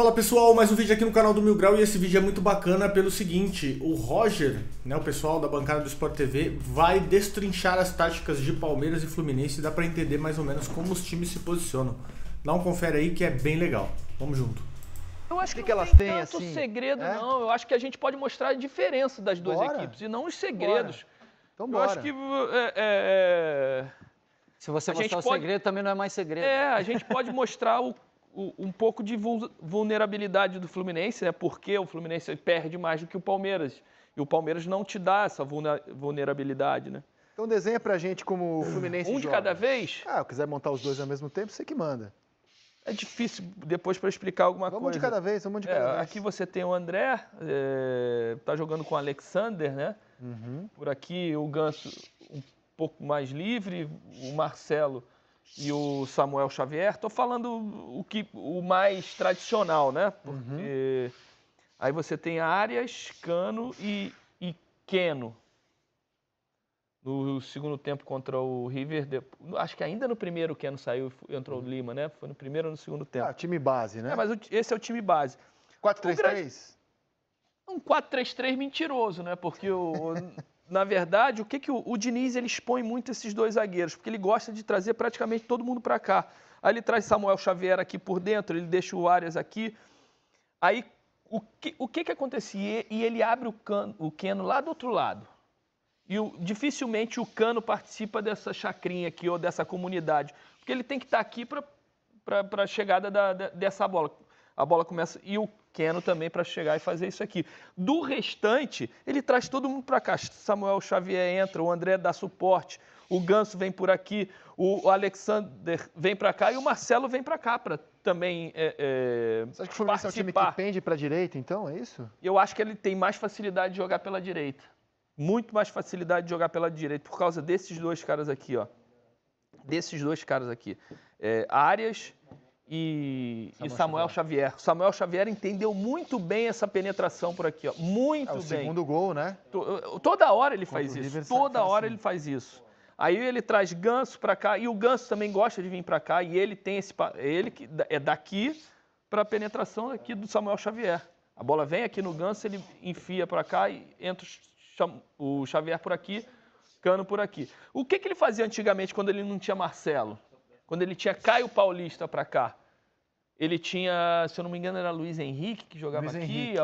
Fala pessoal, mais um vídeo aqui no canal do Mil Grau e esse vídeo é muito bacana pelo seguinte, o Roger, né, o pessoal da bancada do Sport TV vai destrinchar as táticas de Palmeiras e Fluminense e dá pra entender mais ou menos como os times se posicionam. Dá um confere aí que é bem legal. Vamos junto. Eu acho que que não elas tem têm, tanto assim, segredo, é? não. Eu acho que a gente pode mostrar a diferença das duas Bora. equipes e não os segredos. Então Eu bora. acho que Se você A gente mostrar o pode- segredo, também não é mais segredo. a gente pode mostrar um pouco de vulnerabilidade do Fluminense, né? Porque o Fluminense perde mais do que o Palmeiras. E o Palmeiras não te dá essa vulnerabilidade, né? Então desenha pra gente como o Fluminense Um de joga. cada vez, Ah, quiser montar os dois ao mesmo tempo, você que manda. é difícil depois para explicar alguma Vamos coisa. de cada vez, vamos de cada vez. Aqui você tem o André, tá jogando com o Alexander, né? Por aqui o Ganso um pouco mais livre, o Marcelo e o Samuel Xavier. Tô falando o mais tradicional, né? Porque aí você tem Arias, Cano e Keno. No segundo tempo contra o River, acho que ainda no primeiro o Keno saiu, entrou o Lima, né? Foi no primeiro ou no segundo tempo. Ah, time base, né? Mas esse é o time base. 4-3-3? Um 4-3-3 mentiroso, né? Porque, na verdade, o que o Diniz ele expõe muito esses dois zagueiros? Porque ele gosta de trazer praticamente todo mundo para cá. Aí ele traz Samuel Xavier aqui por dentro, ele deixa o Arias aqui. Aí, o que acontecia? E ele abre o Keno lá do outro lado. E dificilmente o Cano participa dessa chacrinha aqui ou dessa comunidade. Porque ele tem que estar aqui para a chegada dessa bola. A bola começa... E o Keno também para chegar e fazer isso aqui. Do restante, ele traz todo mundo para cá. Samuel Xavier entra, o André dá suporte, o Ganso vem por aqui, o Alexander vem para cá e o Marcelo vem para cá para também Você acha que o Fluminense é um time que pende pra direita, então? É isso? Eu acho que ele tem mais facilidade de jogar pela direita. Muito mais facilidade de jogar pela direita, por causa desses dois caras aqui, ó. Desses dois caras aqui. Arias e Samuel Xavier. Samuel Xavier entendeu muito bem essa penetração por aqui, ó. Muito bem. O segundo gol, né? Toda hora ele faz Contra o isso. River, Toda hora assim. ele faz isso. Aí ele traz Ganso para cá, e o Ganso também gosta de vir para cá, e ele tem ele que é daqui para a penetração aqui do Samuel Xavier. A bola vem aqui no Ganso, ele enfia para cá e entra o Xavier por aqui, Cano por aqui. O que ele fazia antigamente quando ele não tinha Marcelo? Quando ele tinha Caio Paulista para cá? Ele tinha, se eu não me engano, era Luiz Henrique que jogava Luiz aqui. Henrique.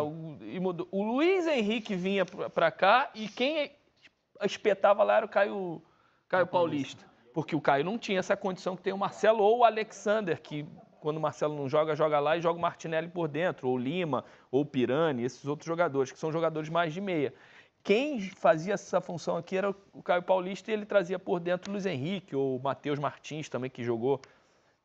O Luiz Henrique vinha para cá e quem espetava lá era o Caio Paulista. Porque o Caio não tinha essa condição que tem o Marcelo ou o Alexander, que quando o Marcelo não joga, joga lá e joga o Martinelli por dentro, ou o Lima, ou o Pirani, esses outros jogadores, que são jogadores mais de meia. Quem fazia essa função aqui era o Caio Paulista e ele trazia por dentro o Luiz Henrique, ou o Matheus Martins também, que jogou,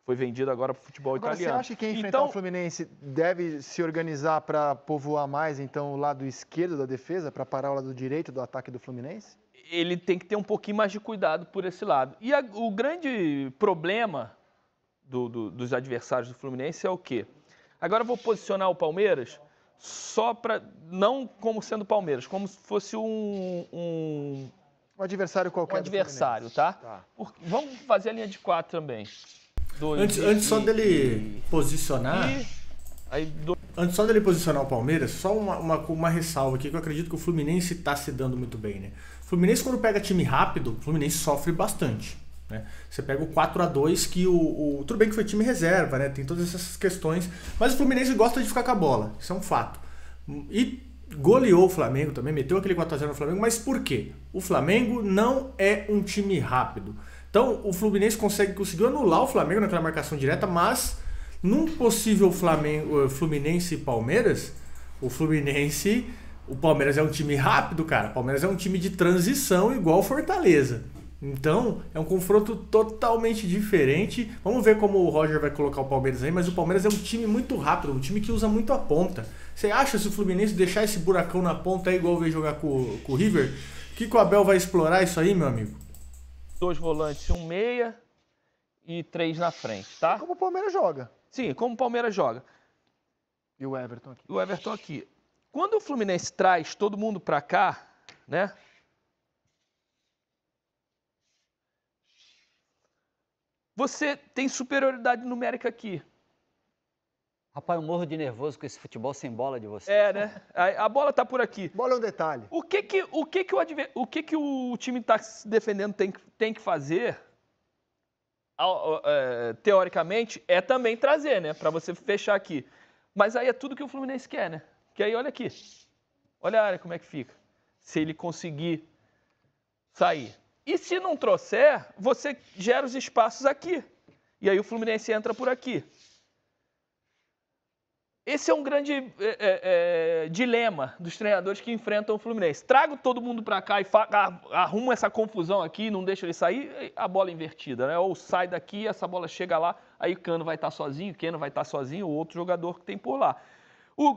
foi vendido agora para o futebol Agora, italiano. você acha que quem enfrentar o Fluminense deve se organizar para povoar mais, então, o lado esquerdo da defesa, para parar o lado direito do ataque do Fluminense? Ele tem que ter um pouquinho mais de cuidado por esse lado. E o grande problema dos adversários do Fluminense é o quê? Agora eu vou posicionar o Palmeiras só para, não como sendo Palmeiras, como se fosse um adversário qualquer. Um adversário, tá? Vamos fazer a linha de 4 também. Antes só dele posicionar... Antes só dele posicionar o Palmeiras, só uma ressalva aqui, que eu acredito que o Fluminense está se dando muito bem, né? O Fluminense, quando pega time rápido, o Fluminense sofre bastante, né? Você pega o 4-2, que tudo bem que foi time reserva, né? Tem todas essas questões, mas o Fluminense gosta de ficar com a bola, isso é um fato. E goleou o Flamengo também, meteu aquele 4-0 no Flamengo, mas por quê? O Flamengo não é um time rápido. Então, o Fluminense conseguiu anular o Flamengo naquela marcação direta, mas num possível Fluminense e Palmeiras, o Palmeiras é um time rápido, cara. O Palmeiras é um time de transição igual o Fortaleza. Então, é um confronto totalmente diferente. Vamos ver como o Roger vai colocar o Palmeiras aí, mas o Palmeiras é um time muito rápido, um time que usa muito a ponta. Você acha, se o Fluminense deixar esse buracão na ponta aí, igual veio jogar com o River, que o Abel vai explorar isso aí, meu amigo? 2 volantes, 1 meia e 3 na frente, tá? Como o Palmeiras joga. Sim, como o Palmeiras joga. E o Everton aqui. O Everton aqui. Quando o Fluminense traz todo mundo para cá, né? Você tem superioridade numérica aqui. Rapaz, eu morro de nervoso com esse futebol sem bola de vocês. É, né? A bola tá por aqui. Bola é um detalhe. O que o time está se defendendo tem que fazer, teoricamente, é também trazer, né? Para você fechar aqui. Mas aí é tudo que o Fluminense quer, né? Que aí, olha aqui. Olha a área como é que fica. Se ele conseguir sair. E se não trouxer, você gera os espaços aqui. E aí o Fluminense entra por aqui. Esse é um grande dilema dos treinadores que enfrentam o Fluminense. Trago todo mundo para cá e arrumo essa confusão aqui, não deixa ele sair, a bola invertida, né? Ou sai daqui, essa bola chega lá, aí o Cano vai estar sozinho, o Keno vai estar sozinho, o outro jogador que tem por lá.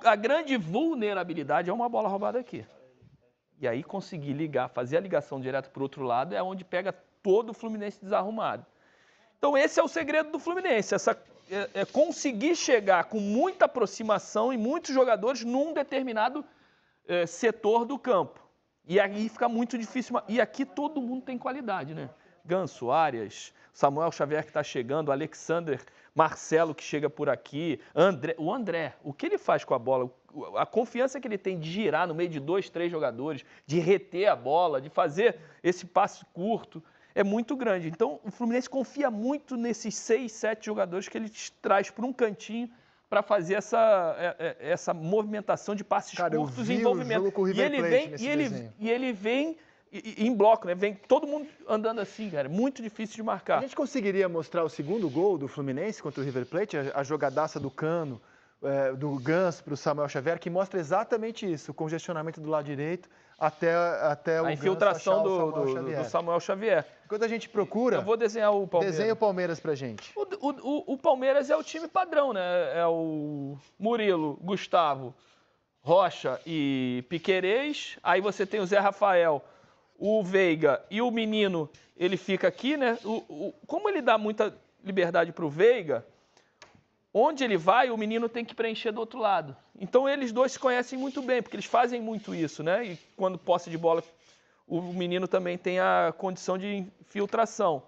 A grande vulnerabilidade é uma bola roubada aqui. E aí conseguir ligar, fazer a ligação direto para o outro lado é onde pega todo o Fluminense desarrumado. Então esse é o segredo do Fluminense, conseguir chegar com muita aproximação e muitos jogadores num determinado setor do campo. E aí fica muito difícil. E aqui todo mundo tem qualidade, né? Ganso, Arias, Samuel Xavier que está chegando, Alexander, Marcelo que chega por aqui, o André, o que ele faz com a bola? A confiança que ele tem de girar no meio de 2, 3 jogadores, de reter a bola, de fazer esse passe curto, é muito grande. Então, o Fluminense confia muito nesses 6, 7 jogadores que ele traz para um cantinho para fazer essa movimentação de passes curtos e envolvimento. E ele vem em bloco, né? Vem todo mundo andando assim, cara. Muito difícil de marcar. A gente conseguiria mostrar o segundo gol do Fluminense contra o River Plate, a jogadaça do Cano, do Ganso para o Samuel Xavier, que mostra exatamente isso, o congestionamento do lado direito até o a infiltração do Samuel Xavier. Quando a gente procura... Eu vou desenhar o Palmeiras. Desenha o Palmeiras pra gente. O Palmeiras é o time padrão, né? É o Murilo, Gustavo, Rocha e Piquerez. Aí você tem o Zé Rafael, o Veiga e o Menino, ele fica aqui, né? Como ele dá muita liberdade pro Veiga, onde ele vai, o Menino tem que preencher do outro lado. Então, eles dois se conhecem muito bem, porque eles fazem muito isso, né? E quando posse de bola, o Menino também tem a condição de infiltração.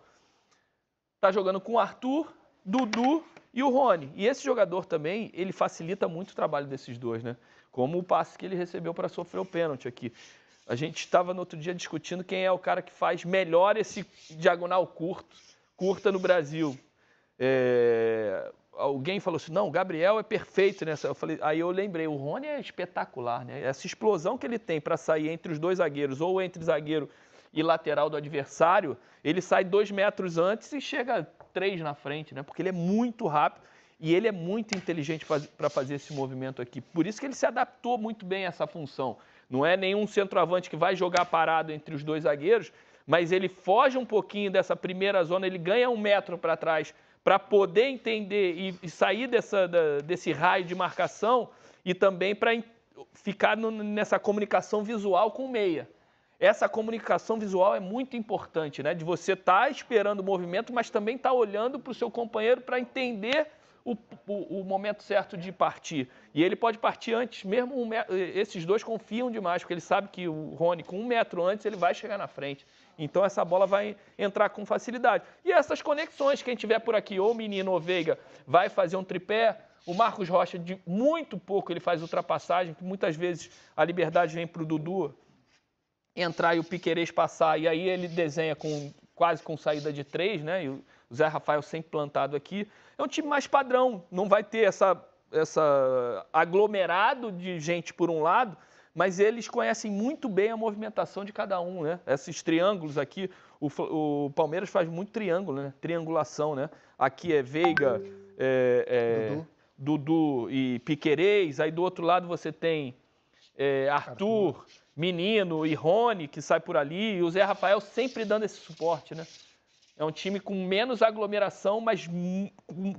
Tá jogando com o Arthur, Dudu e o Rony. E esse jogador também, ele facilita muito o trabalho desses dois, né? Como o passe que ele recebeu para sofrer o pênalti aqui. A gente estava no outro dia discutindo quem é o cara que faz melhor esse diagonal curta no Brasil. Alguém falou assim, não, o Gabriel é perfeito nessa. Aí eu lembrei, o Rony é espetacular, né? Essa explosão que ele tem para sair entre os dois zagueiros ou entre zagueiro e lateral do adversário, ele sai 2 metros antes e chega 3 na frente, né? Porque ele é muito rápido e ele é muito inteligente para fazer esse movimento aqui. Por isso que ele se adaptou muito bem a essa função. Não é nenhum centroavante que vai jogar parado entre os dois zagueiros, mas ele foge um pouquinho dessa primeira zona, ele ganha 1 metro para trás, para poder entender e sair desse raio de marcação e também para ficar nessa comunicação visual com o meia. Essa comunicação visual é muito importante, né? De você estar esperando o movimento, mas também estar olhando para o seu companheiro para entender o momento certo de partir. E ele pode partir antes, mesmo esses dois confiam demais, porque ele sabe que o Rony, com 1 metro antes, ele vai chegar na frente. Então essa bola vai entrar com facilidade. E essas conexões, quem tiver por aqui, ou Menino ou Veiga, vai fazer um tripé. O Marcos Rocha, de muito pouco, ele faz ultrapassagem, que muitas vezes a liberdade vem para o Dudu entrar e o Piquerez passar, e aí ele desenha quase com saída de 3, né? E o Zé Rafael sempre plantado aqui. É um time mais padrão, não vai ter essa aglomerado de gente por um lado, mas eles conhecem muito bem a movimentação de cada um, né? Esses triângulos aqui, o Palmeiras faz muito triângulo, né? Triangulação, né? Aqui é Veiga, Dudu e Piquerez, aí do outro lado você tem Arthur, Menino e Rony, que sai por ali, e o Zé Rafael sempre dando esse suporte, né? É um time com menos aglomeração, mas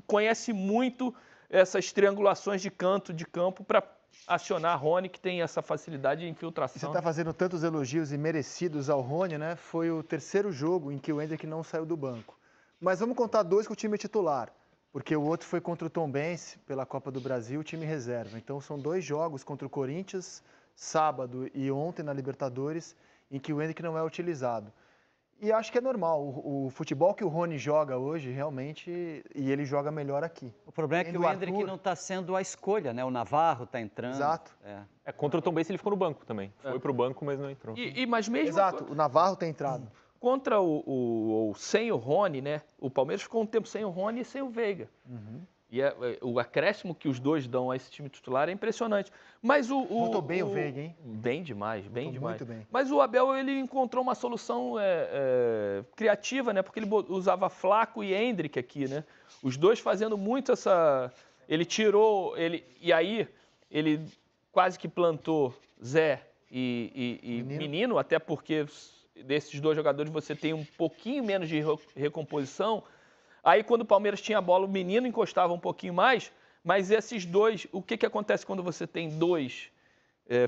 conhece muito essas triangulações de canto de campo para acionar Rony, que tem essa facilidade de infiltração. Você está fazendo tantos elogios e merecidos ao Rony, né? Foi o 3º jogo em que o Endrick não saiu do banco. Mas vamos contar 2 com o time titular, porque o outro foi contra o Tombense, pela Copa do Brasil, o time reserva. Então são 2 jogos contra o Corinthians, sábado e ontem na Libertadores, em que o Endrick não é utilizado. E acho que é normal. O futebol que o Rony joga hoje, realmente, e ele joga melhor aqui. O problema é que o Endrick não está sendo a escolha, né? O Navarro está entrando. Exato. Contra o Tom Benz ele ficou no banco também. Foi pro banco, mas não entrou. Mas mesmo... Exato, o Navarro tem entrado. Contra sem o Rony, né? O Palmeiras ficou um tempo sem o Rony e sem o Veiga. E o acréscimo que os dois dão a esse time titular é impressionante. Mas Voltou bem o Veiga, hein? Bem demais, bem demais. Muito bem. Mas o Abel, ele encontrou uma solução criativa, né? Porque ele usava Flaco e Endrick aqui, né? Os dois fazendo muito essa... Ele tirou... E aí, ele quase que plantou Zé e Menino, até porque desses dois jogadores você tem um pouquinho menos de recomposição. Aí, quando o Palmeiras tinha a bola, o Menino encostava um pouquinho mais, mas esses dois... O que acontece quando você tem dois,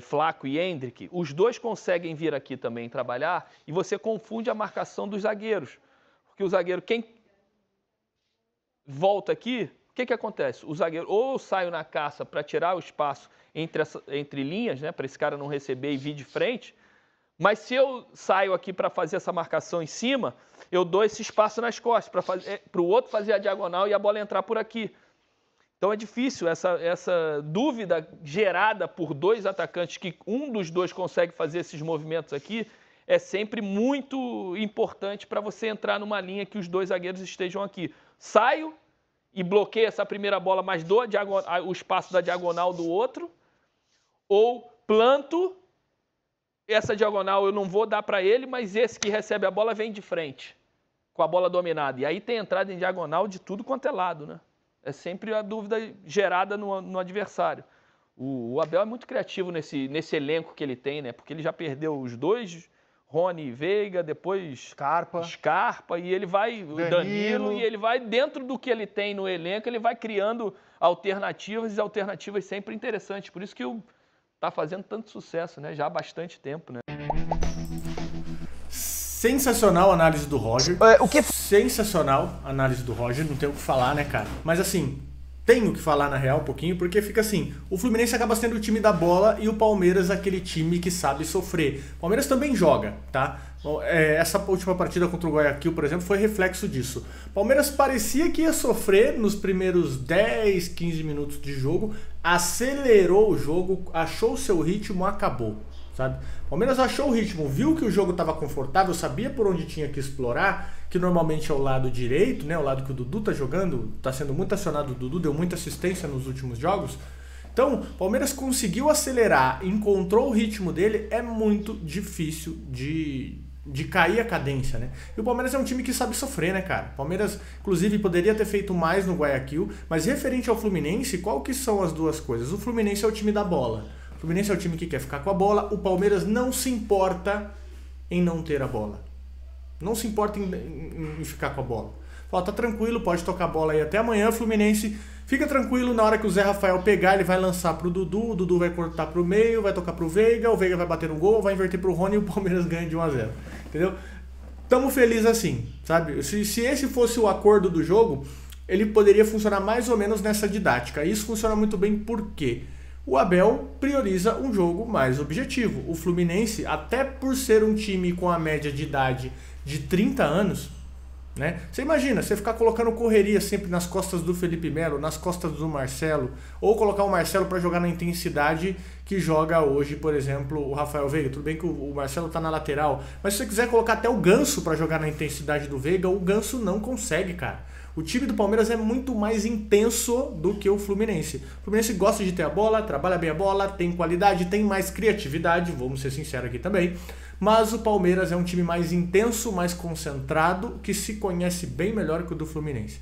Flaco e Endrick? Os dois conseguem vir aqui também trabalhar e você confunde a marcação dos zagueiros. Porque o zagueiro, quem volta aqui, o que acontece? O zagueiro ou sai na caça para tirar o espaço entre linhas, né, para esse cara não receber e vir de frente, mas se eu saio aqui para fazer essa marcação em cima, eu dou esse espaço nas costas para o outro fazer a diagonal e a bola entrar por aqui. Então é difícil essa dúvida gerada por dois atacantes, que um dos dois consegue fazer esses movimentos aqui, é sempre muito importante para você entrar numa linha que os dois zagueiros estejam aqui. Saio e bloqueio essa primeira bola, mas dou o espaço da diagonal do outro, ou planto essa diagonal, eu não vou dar para ele, mas esse que recebe a bola vem de frente, com a bola dominada. E aí tem entrada em diagonal de tudo quanto é lado, né? É sempre a dúvida gerada no adversário. O Abel é muito criativo nesse elenco que ele tem, né? Porque ele já perdeu os dois, Rony e Veiga, depois Scarpa, e ele vai, Danilo, e ele vai, dentro do que ele tem no elenco, ele vai criando alternativas, e alternativas sempre interessantes. Por isso que tá fazendo tanto sucesso, né? Já há bastante tempo, né? Sensacional a análise do Roger. Sensacional a análise do Roger, não tem o que falar, né, cara? Mas assim, tenho que falar na real um pouquinho, porque fica assim, o Fluminense acaba sendo o time da bola e o Palmeiras aquele time que sabe sofrer. O Palmeiras também joga, tá? Essa última partida contra o Guayaquil, por exemplo, foi reflexo disso. O Palmeiras parecia que ia sofrer nos primeiros 10, 15 minutos de jogo, acelerou o jogo, achou o seu ritmo, acabou, sabe? O Palmeiras achou o ritmo, viu que o jogo estava confortável, sabia por onde tinha que explorar, que normalmente é o lado direito, né? O lado que o Dudu tá jogando, tá sendo muito acionado o Dudu, deu muita assistência nos últimos jogos. Então, o Palmeiras conseguiu acelerar, encontrou o ritmo dele, é muito difícil de cair a cadência, né? E o Palmeiras é um time que sabe sofrer, né, cara? O Palmeiras, inclusive, poderia ter feito mais no Guayaquil, mas referente ao Fluminense, qual que são as duas coisas? O Fluminense é o time da bola. O Fluminense é o time que quer ficar com a bola, o Palmeiras não se importa em não ter a bola. Não se importa em ficar com a bola. Fala, tá tranquilo, pode tocar a bola aí até amanhã, o Fluminense fica tranquilo, na hora que o Zé Rafael pegar, ele vai lançar pro Dudu, o Dudu vai cortar pro meio, vai tocar pro Veiga, o Veiga vai bater no gol, vai inverter pro Rony e o Palmeiras ganha de 1-0. Entendeu? Tamo felizes assim, sabe? Se esse fosse o acordo do jogo, ele poderia funcionar mais ou menos nessa didática. Isso funciona muito bem porque o Abel prioriza um jogo mais objetivo. O Fluminense, até por ser um time com a média de idade de 30 anos, né? Você imagina, você ficar colocando correria sempre nas costas do Felipe Melo, nas costas do Marcelo, ou colocar o Marcelo para jogar na intensidade que joga hoje, por exemplo, o Rafael Veiga. Tudo bem que o Marcelo tá na lateral, mas se você quiser colocar até o Ganso para jogar na intensidade do Veiga, o Ganso não consegue, cara. O time do Palmeiras é muito mais intenso do que o Fluminense. O Fluminense gosta de ter a bola, trabalha bem a bola, tem qualidade, tem mais criatividade, vamos ser sinceros aqui também. Mas o Palmeiras é um time mais intenso, mais concentrado, que se conhece bem melhor que o do Fluminense.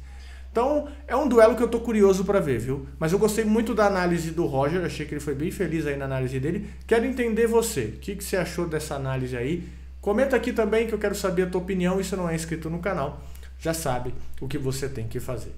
Então, é um duelo que eu tô curioso para ver, viu? Mas eu gostei muito da análise do Roger, achei que ele foi bem feliz aí na análise dele. Quero entender você, o que você achou dessa análise aí? Comenta aqui também que eu quero saber a tua opinião, e se não é inscrito no canal, já sabe o que você tem que fazer.